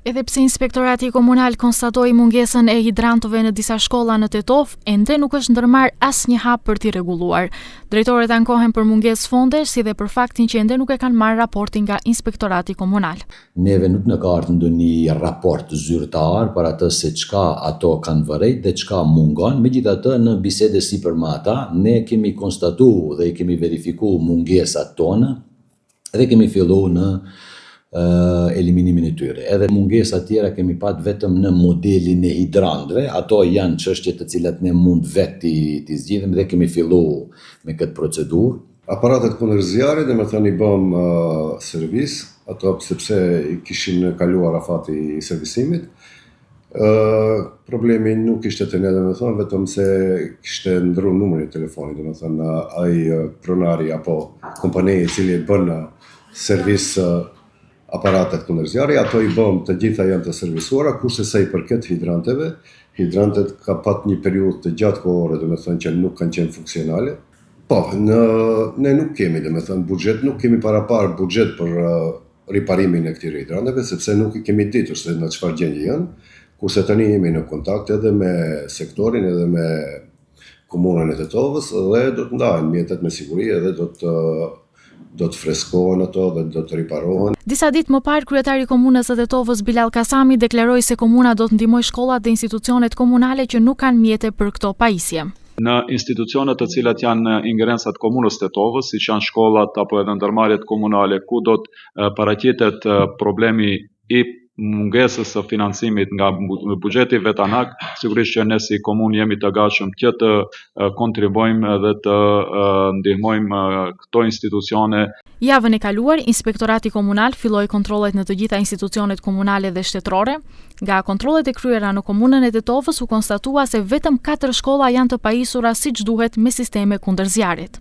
Edhe pse Inspektorati Komunal konstatoi mungesën e hidrantëve në disa shkolla në Tetov, ende nuk është ndërmarr asnjë hap për t'i rregulluar. Drejtorët ankohen për mungesë fondesh, si dhe për faktin që ende nuk e kanë marrë raportin nga Inspektorati Komunal. Neve nuk në ka ardhur ndonjë raport zyrtar për atë se çka ato kanë vërejt dhe çka mungon. Megjithatë, në bisede sipër me ata, ne kemi konstatuar dhe kemi verifikuar mungesat tona dhe kemi filluar në eliminimin e tyre. Edhe mungesa tjera kemi pat vetëm në modelin e hidrantëve, ato janë çështje të cilat ne mund vetë t'i zgjidhim dhe kemi filluar me këtë procedurë. Aparatet kundër zjarrit, domethënë i bëm servis, ato sepse i kishin kaluar afati i servisimit. Problemi nuk ishte te ne, domethënë, vetëm se kishte ndrruar numrin e telefonit, domethënë ai pronari apo kompania e cili bën servis aparatet kundër zjarrit, ato i bëm të gjitha janë të servisuara, kurse sa i përket hidranteve, hidrantet ka pat një periudhë të gjatë kohore, domethënë që nuk kanë qenë funksionale. Po, ne nuk kemi, domethënë, buxhet, nuk kemi parapar buxhet për riparimin e këtyre hidranteve, sepse nuk i kemi ditur se në çfarë gjendje janë, kurse tani jemi në kontakt edhe me sektorin edhe me komunën e Tetovës dhe do të ndahen mjetet me siguri edhe do të freskohen ato dhe do të riparohen. Disa ditë më parë, kryetari i komunës së Tetovës Bilal Kasami deklaroi se komuna do të ndihmojë shkollat dhe institucionet komunale që nuk kanë mjete për këto pajisje. Në institucionet të cilat janë ingerencat komunës Tetovës, siç janë shkollat apo edhe ndërmarrjet komunale, ku do të paraqitet problemi i mungesës së financimit nga buxheti vetanak, sigurisht që ne si komunë jemi të gatshëm që të kontribuojmë dhe të ndihmojmë këto institucione. Javën e kaluar, Inspektorati Komunal filloi kontrollet në të gjitha institucionet komunale dhe shtetërore. Nga kontrollet e kryera në komunën e Tetovës u konstatua se vetëm 4 shkolla janë të pajisura siç duhet me sisteme kundër zjarrit.